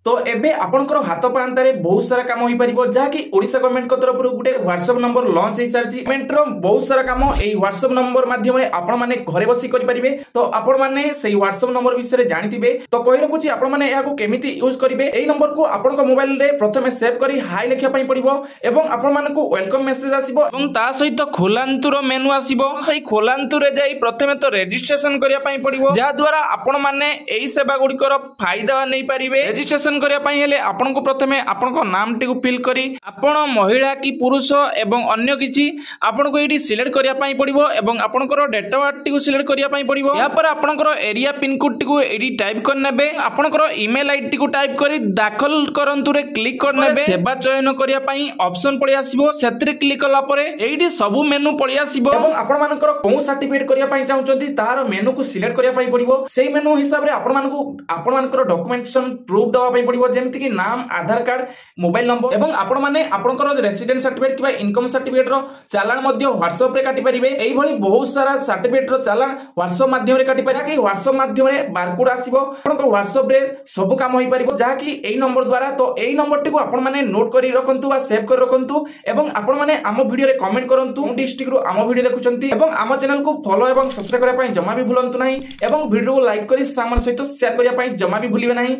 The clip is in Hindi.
तो एबे आपनकर हाथ पांतारे बहुत सारा काम होई परिबो जहाँकि ओडिशा गवर्नमेंट को तरफ गोटे व्हाट्सएप नंबर लॉन्च हो सारी गवर्नमेंट रो बहुत सारा काम एई व्हाट्सएप नंबर माध्यम आपण माने घरे बसी करि परिबे। तो आपण माने सेही व्हाट्सएप नंबर विषय जानिथिबे तो कहि रखुची आपण माने याको केमिति यूज करिवे। एई नंबर को आपनक मोबाइल रे प्रथमे सेव करी हाई लिखिया पई पड़िबो एवं आपण मानकु वेलकम मेसेज आसीबो एवं ता सहित खोलांतुर मेनू आसीबो। सेही खोलांतुर रे जाई प्रथमे तो रजिस्ट्रेशन करिया पई पड़िबो जा द्वारा आपण माने एई सेवा गुडिकर फायदा नै परिबे। रजिस्ट्रेशन करिया पई हेले आपनको प्रथमे आपनको नाम टिकु फिल करी आपण महिला की पुरुष एवं अन्य किछि आपनको एडी सिलेक्ट करिया पई पड़िबो एवं आपनकर डेट ऑफ बर्थ टिकु सिलेक्ट करिया पई पड़िबो। या पर आपनकर एरिया पिन कोड टिकु एडी टाइप कर नेबे आपनकर ईमेल आईडी टिकु टाइप करी दाखल करंतु रे क्लिक कर नेबे। सेवा चयन करिया पई ऑप्शन पळि आसीबो सेत्रे क्लिक कला परे एडी सब मेनू पळि आसीबो एवं आपण मानकर कोन सर्टिफिकेट करिया पई चाहउचंती तार मेनू को सिलेक्ट करिया पई पड़िबो। सेही मेनू हिसाब रे आपण मानकर डॉक्यूमेंटेशन प्रूफ दवा पई पड़िबो जेमति कि नाम आधार कार्ड मोबाइल नंबर एवं आपण माने आपनकर रेसिडेंट सर्टिफिकेट किबा इनकम सर्टिफिकेट रो चालान मध्ये व्हाट्सएप रे काटि परिबे। एई भली बहुत सारा सर्टिफिकेट रो चालान व्हाट्सएप माध्यम रे काटि परिबे कि व्हाट्सएप माध्यम रे बारकोड आसीबो आपनकर व्हाट्सएप रे सब काम होई परिबो जहाँकि एई नंबर द्वारा। तो एई नंबर टिको आपण माने नोट करी रखंतु बा सेव कर रखंतु एवं आपण माने आम वीडियो रे कमेंट करंतु डिस्ट्रिक्ट रो आम वीडियो देखुचंती एवं आम चैनल को फॉलो एवं सब्सक्राइब करिया पई जमा भी भूलंतु नाही एवं वीडियो को लाइक करी सामान सहित शेयर करिया पई जमा भी भूलिबे नाही।